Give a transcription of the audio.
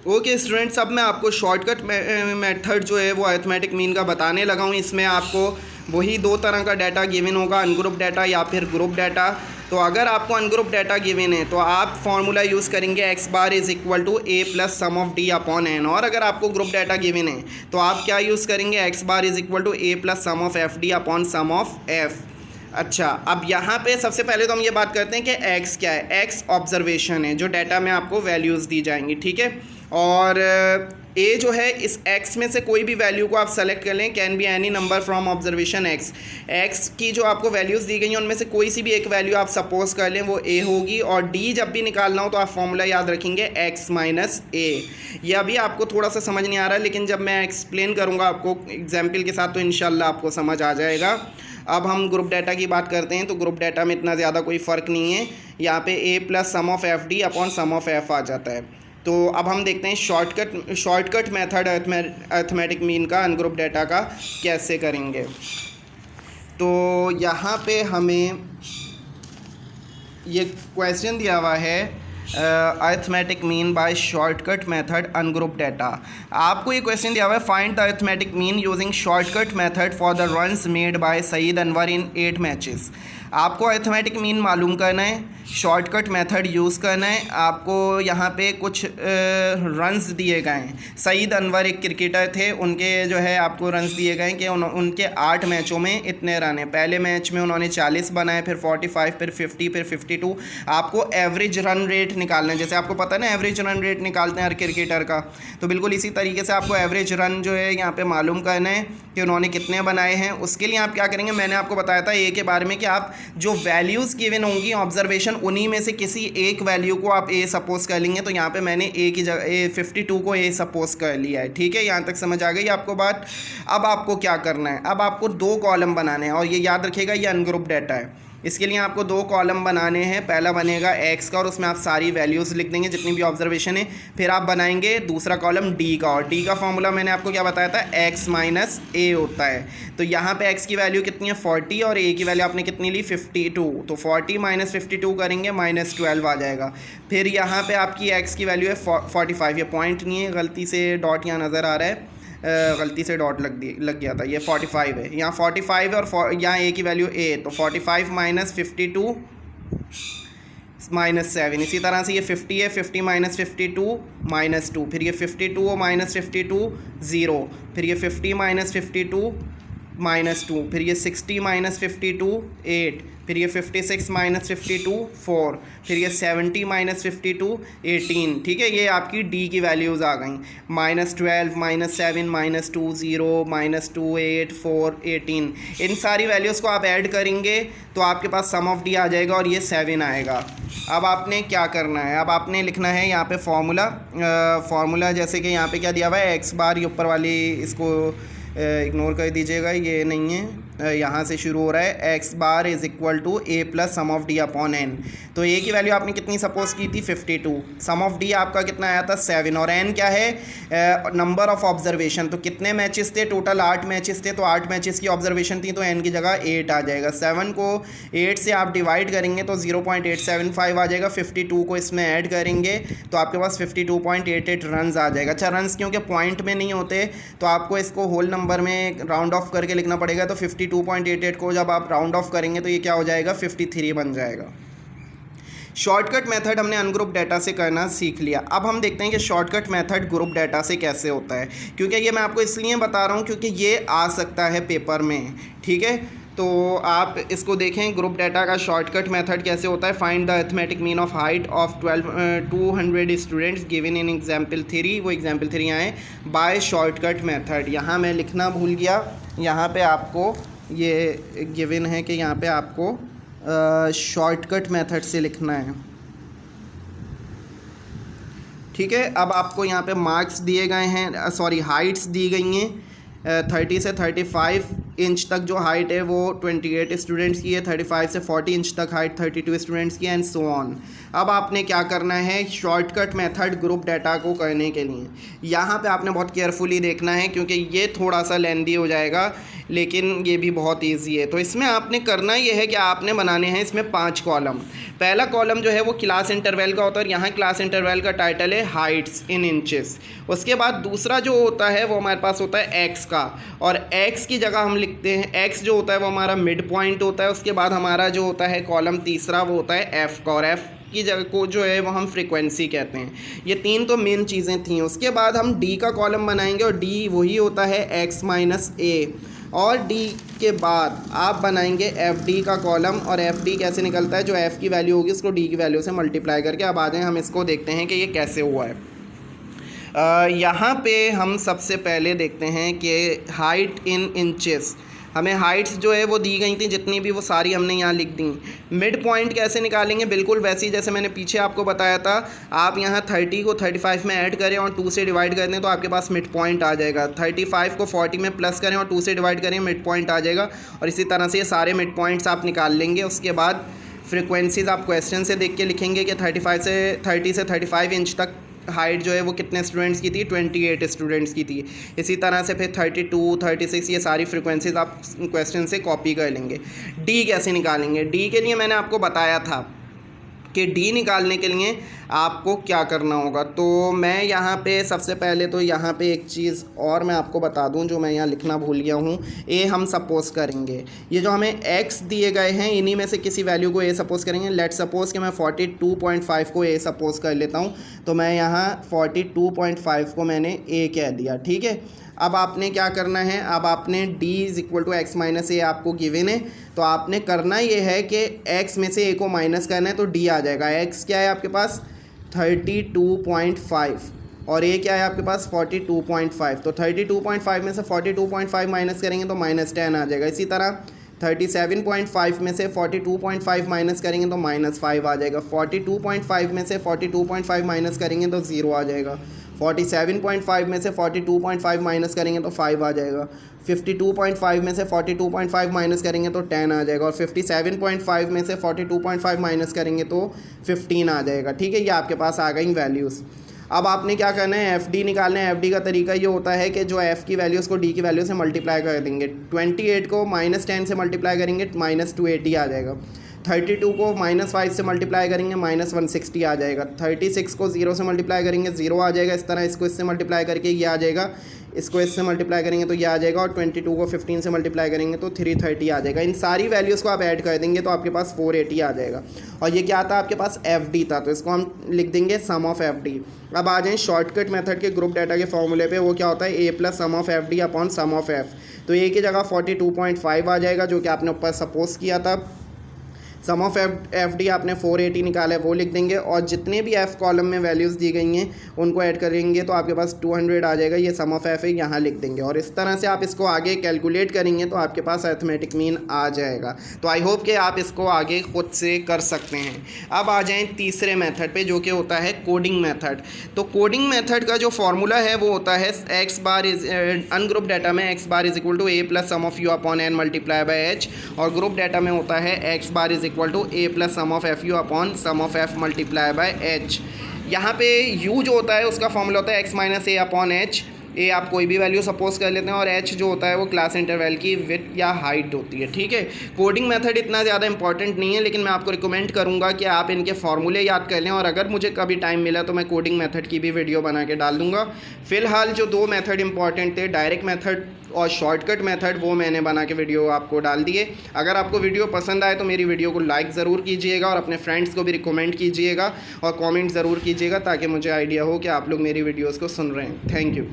Okay students, अब मैं आपको शॉर्टकट मेथड जो है वो अरिथमेटिक मीन का बताने लगा हूँ। इसमें आपको वही दो तरह का डाटा गिवन होगा, अनग्रुप डाटा या फिर ग्रुप डाटा। तो अगर आपको अनग्रुप डाटा गिवन है तो आप फॉर्मूला यूज़ करेंगे X bar is equal to A plus sum of D upon N. और अगर आपको ग्रुप डाटा गिवन है तो आप क्या यूज़ करेंगे, X bar is equal to A plus sum of F D upon sum of F. अच्छा, अब यहाँ पे सबसे पहले तो हम ये बात करते हैं कि x क्या है। x ऑब्जर्वेशन है, जो डाटा में आपको वैल्यूज़ दी जाएंगी, ठीक है। और a जो है, इस x में से कोई भी वैल्यू को आप सेलेक्ट कर लें, can be any number from observation x की जो आपको वैल्यूज़ दी गई हैं उनमें से कोई सी भी एक वैल्यू आप सपोज कर लें वो a होगी। और d जब भी निकालना हो तो आप फॉर्मूला याद रखेंगे x माइनस a। ये अभी आपको थोड़ा सा समझ नहीं आ रहा है, लेकिन जब मैं एक्सप्लेन करूँगा आपको एग्जाम्पल के साथ तो इंशाल्लाह आपको समझ आ जाएगा। अब हम ग्रुप डाटा की बात करते हैं तो ग्रुप डाटा में इतना ज़्यादा कोई फ़र्क नहीं है, यहाँ पे A plus sum of F D upon sum of F आ जाता है। तो अब हम देखते हैं शॉर्टकट मेथड अरिथमेटिक मीन का अनग्रुप डाटा का कैसे करेंगे। तो यहाँ पे हमें ये क्वेश्चन दिया हुआ है arithmetic mean by shortcut method ungroup data. आपको ये क्वेश्चन दिया हुआ है, find the arithmetic mean using shortcut method for the runs made by Saeed Anwar in 8 matches. आपको अरिथमेटिक मीन मालूम करना है, शॉर्टकट मेथड यूज़ करना है। आपको यहाँ पे कुछ रन्स दिए गए हैं। सईद अनवर एक क्रिकेटर थे, उनके जो है आपको रन्स दिए गए कि उनके 8 मैचों में इतने रन हैं। पहले मैच में उन्होंने 40 बनाए, फिर 45, फिर 50, फिर 52। आपको एवरेज रन रेट निकालना है। जैसे आपको पता है ना एवरेज रन रेट निकालते हैं हर क्रिकेटर का, तो बिल्कुल इसी तरीके से आपको एवरेज रन जो है यहाँ पे मालूम करना है कि उन्होंने कितने बनाए हैं। उसके लिए आप क्या करेंगे, मैंने आपको बताया था ए के बारे में कि आप जो वैल्यूज़ गिवन होंगी ऑब्जर्वेशन, उन्हीं में से किसी एक वैल्यू को आप ए सपोज कर लेंगे। तो यहाँ पे मैंने ए की जगह 52 को ए सपोज कर लिया है, ठीक है। यहाँ तक समझ आ गई आपको बात। अब आपको क्या करना है, अब आपको 2 कॉलम बनाने हैं। और ये याद रखिएगा ये अनग्रुप डाटा है, इसके लिए आपको 2 कॉलम बनाने हैं। पहला बनेगा एक्स का और उसमें आप सारी वैल्यूज़ लिख देंगे जितनी भी ऑब्जर्वेशन है। फिर आप बनाएंगे दूसरा कॉलम डी का, और डी का फॉर्मूला मैंने आपको क्या बताया था, एक्स माइनस ए होता है। तो यहाँ पे एक्स की वैल्यू कितनी है 40 और ए की वैल्यू आपने कितनी ली 52। तो 40 माइनस 52 करेंगे माइनस 12 आ जाएगा। फिर यहाँ पर आपकी एक्स की वैल्यू है 45, ये पॉइंट नहीं है, गलती से डॉट यहाँ नज़र आ रहा है, गलती से डॉट लग गया था। ये 45 है, यहाँ 45 है और यहाँ ए की वैल्यू ए, तो 45 माइनस 52 माइनस 7। इसी तरह से ये 50 है, 50 माइनस 52 माइनस 2, फिर ये 52 और माइनस 52 0, फिर ये 50 माइनस 52 माइनस 2, फिर ये 60 माइनस 52 8, फिर ये 56 माइनस 52 4, फिर ये 70 माइनस 52 18, ठीक है। ये आपकी डी की वैल्यूज़ आ गई, माइनस 12 माइनस 7 माइनस 2 0 माइनस 2 8 4 18। इन सारी वैल्यूज़ को आप ऐड करेंगे तो आपके पास सम ऑफ डी आ जाएगा और ये 7 आएगा। अब आपने क्या करना है, अब आपने लिखना है यहाँ पे फॉर्मूला जैसे कि यहाँ पे क्या दिया हुआ है, एक्स बार, ये ऊपर वाली इसको इग्नोर कर दीजिएगा, ये नहीं है, यहाँ से शुरू हो रहा है। X bar is equal to A plus sum of D upon N. तो ए की वैल्यू आपने कितनी सपोज की थी 52, सम ऑफ डी आपका कितना आया था 7, और एन क्या है, नंबर ऑफ ऑब्जर्वेशन। तो कितने मैचेस थे टोटल, 8 मैचेस थे, तो 8 मैचेस की ऑब्जर्वेशन थी, तो एन की जगह 8 आ जाएगा। 7 को 8 से आप डिवाइड करेंगे तो 0.875 आ जाएगा। 52 को इसमें ऐड करेंगे तो आपके पास 52.88 रन्स आ जाएगा। अच्छा, रन्स क्योंकि पॉइंट में नहीं होते तो आपको इसको होल नंबर में राउंड ऑफ करके लिखना पड़ेगा। तो 52.88 को जब आप राउंड ऑफ करेंगे तो ये क्या हो जाएगा, 53 बन जाएगा। शॉर्टकट मेथड हमने अनग्रुप डाटा से करना सीख लिया। अब हम देखते हैं कि शॉर्टकट मेथड ग्रुप डाटा से कैसे होता है, क्योंकि ये मैं आपको इसलिए बता रहा हूँ क्योंकि ये आ सकता है पेपर में, ठीक है। तो आप इसको देखें, ग्रुप डाटा का शॉर्टकट मेथड कैसे होता है। Find the arithmetic mean of height of 200 students given in example 3, वो एग्जाम्पल 3 आए बाय शॉर्टकट मेथड। यहाँ मैं लिखना भूल गया, यहाँ पे आपको ये गिवन है कि यहाँ पे आपको शॉर्टकट मेथड से लिखना है, ठीक है। अब आपको यहाँ पे मार्क्स दिए गए हैं, सॉरी हाइट्स दी गई हैं 30 से 35 इंच तक जो हाइट है वो 28 स्टूडेंट्स की है, 35 से 40 इंच तक हाइट 32 स्टूडेंट्स की, एंड सो ऑन। अब आपने क्या करना है शॉर्टकट मेथड ग्रुप डाटा को करने के लिए, यहाँ पे आपने बहुत केयरफुली देखना है क्योंकि ये थोड़ा सा लेंदी हो जाएगा लेकिन ये भी बहुत ईजी है। तो इसमें आपने करना ये है कि आपने बनाने हैं इसमें 5 कॉलम। पहला कॉलम जो है वो क्लास इंटरवल का होता है और यहाँ क्लास इंटरवल का टाइटल है हाइट्स इन इंचेस। उसके बाद दूसरा जो होता है वो हमारे पास होता है एक्स का, और एक्स की जगह हम लिखते हैं एक्स जो होता है वो हमारा मिड पॉइंट होता है। उसके बाद हमारा जो होता है कॉलम तीसरा वो होता है एफ़ का, और एफ़ की जगह को जो है वो हम फ्रीक्वेंसी कहते हैं। ये 3 तो मेन चीज़ें थी। उसके बाद हम डी का कॉलम बनाएंगे और डी वही होता है एक्स माइनस ए, और डी के बाद आप बनाएंगे एफ डी का कॉलम, और एफ डी कैसे निकलता है, जो एफ़ की वैल्यू होगी उसको डी की वैल्यू से मल्टीप्लाई करके। अब आ जाएँ हम इसको देखते हैं कि ये कैसे हुआ है। यहाँ पे हम सबसे पहले देखते हैं कि हाइट इन इंचेस, हमें हाइट्स जो है वो दी गई थी जितनी भी, वो सारी हमने यहाँ लिख दी। मिड पॉइंट कैसे निकालेंगे, बिल्कुल वैसे ही जैसे मैंने पीछे आपको बताया था। आप यहाँ 30 को 35 में ऐड करें और 2 से डिवाइड कर दें तो आपके पास मिड पॉइंट आ जाएगा। 35 को 40 में प्लस करें और 2 से डिवाइड करें, मिड पॉइंट आ जाएगा। और इसी तरह से ये सारे मिड पॉइंट्स आप निकाल लेंगे। उसके बाद फ्रिक्वेंसीज़ आप क्वेश्चन से देख के लिखेंगे कि 30 से 35 इंच तक हाइट जो है वो कितने स्टूडेंट्स की थी, 28 स्टूडेंट्स की थी। इसी तरह से फिर 32, 36 ये सारी फ्रीक्वेंसीज आप क्वेश्चन से कॉपी कर लेंगे। डी कैसे निकालेंगे, डी के लिए मैंने आपको बताया था कि डी निकालने के लिए आपको क्या करना होगा। तो मैं यहाँ पे सबसे पहले तो यहाँ पे एक चीज़ और मैं आपको बता दूँ जो मैं यहाँ लिखना भूल गया हूँ। ए हम सपोज़ करेंगे, ये जो हमें एक्स दिए गए हैं इन्हीं में से किसी वैल्यू को ए सपोज़ करेंगे। लेट सपोज़ कि मैं 42.5 को ए सपोज़ कर लेता हूँ, तो मैं यहाँ 42.5 को मैंने ए कह दिया, ठीक है। अब आपने क्या करना है, अब आपने d is equal to X minus A आपको गिवन है, तो आपने करना ये है कि x में से a को माइनस करना है, तो d आ जाएगा। x क्या है आपके पास 32.5 और a क्या है आपके पास 42.5, तो 32.5 में से 42.5 माइनस करेंगे तो -10 आ जाएगा। इसी तरह 37.5 में से 42.5 माइनस करेंगे तो -5 आ जाएगा। 42.5 में से 42.5 माइनस करेंगे तो 0 आ जाएगा। 47.5 में से 42.5 माइनस करेंगे तो 5 आ जाएगा। 52.5 में से 42.5 माइनस करेंगे तो 10 आ जाएगा, और 57.5 में से 42.5 माइनस करेंगे तो 15 आ जाएगा, ठीक है। ये आपके पास आ गई वैल्यूज़। अब आपने क्या करना है, एफ डी निकालना है। एफ डी का तरीका ये होता है कि जो एफ़ की वैल्यू उसको डी की वैल्यू से मल्टीप्लाई कर देंगे। 28 को -10 से मल्टीप्लाई करेंगे -280 आ जाएगा। 32 को -5 से मल्टीप्लाई करेंगे -160 आ जाएगा। 36 को 0 से मल्टीप्लाई करेंगे 0 आ जाएगा। इस तरह इसको इससे मल्टीप्लाई करके ये आ जाएगा, इसको इससे मल्टीप्लाई करेंगे तो ये आ जाएगा, और 22 को 15 से मल्टीप्लाई करेंगे तो 330 आ जाएगा। इन सारी वैल्यूज़ को आप ऐड कर देंगे तो आपके पास 480 आ जाएगा। और ये क्या था आपके पास एफ डी था, तो इसको हम लिख देंगे सम ऑफ एफ डी। अब आ जाएँ शॉर्टकट मेथड के ग्रुप डाटा के फॉर्मूले पे, वो क्या होता है a plus sum of F D upon sum of F. तो a की जगह 42.5 आ जाएगा जो कि आपने ऊपर सपोज किया था। सम ऑफ एफ डी आपने 480 निकाला है वो लिख देंगे, और जितने भी एफ़ कॉलम में वैल्यूज़ दी गई हैं उनको ऐड करेंगे तो आपके पास 200 आ जाएगा। ये सम ऑफ एफ है, यहाँ लिख देंगे, और इस तरह से आप इसको आगे कैलकुलेट करेंगे तो आपके पास अरिथमेटिक मीन आ जाएगा। तो आई होप कि आप इसको आगे खुद से कर सकते हैं। अब आ जाएँ तीसरे मेथड पे जो कि होता है कोडिंग मेथड। तो कोडिंग मेथड का जो फार्मूला है वो होता है X bar is ungroup data में X bar is equal to A plus sum of U upon N multiply by H, और ग्रुप डाटा में होता है X bar is equal to A plus sum of F U upon sum of F multiply by H. यहाँ पे you जो होता है उसका फॉर्मूला होता है एक्स माइनस ए अपॉन एच। ए आप कोई भी वैल्यू सपोज कर लेते हैं, और एच जो होता है वो क्लास इंटरवल की विड्थ या हाइट होती है, ठीक है। कोडिंग मेथड इतना ज़्यादा इंपॉर्टेंट नहीं है, लेकिन मैं आपको रिकमेंड करूँगा कि आप इनके फॉर्मूले याद कर लें, और अगर मुझे कभी टाइम मिला तो मैं कोडिंग मेथड की भी वीडियो बना के डाल दूँगा। फ़िलहाल जो 2 मेथड इंपॉर्टेंट थे, डायरेक्ट मेथड और शॉर्टकट मेथड, वो मैंने बना के वीडियो आपको डाल दिए। अगर आपको वीडियो पसंद आए तो मेरी वीडियो को लाइक ज़रूर कीजिएगा, और अपने फ्रेंड्स को भी रिकमेंड कीजिएगा, और कमेंट ज़रूर कीजिएगा ताकि मुझे आइडिया हो कि आप लोग मेरी वीडियोज़ को सुन रहे हैं। Thank you.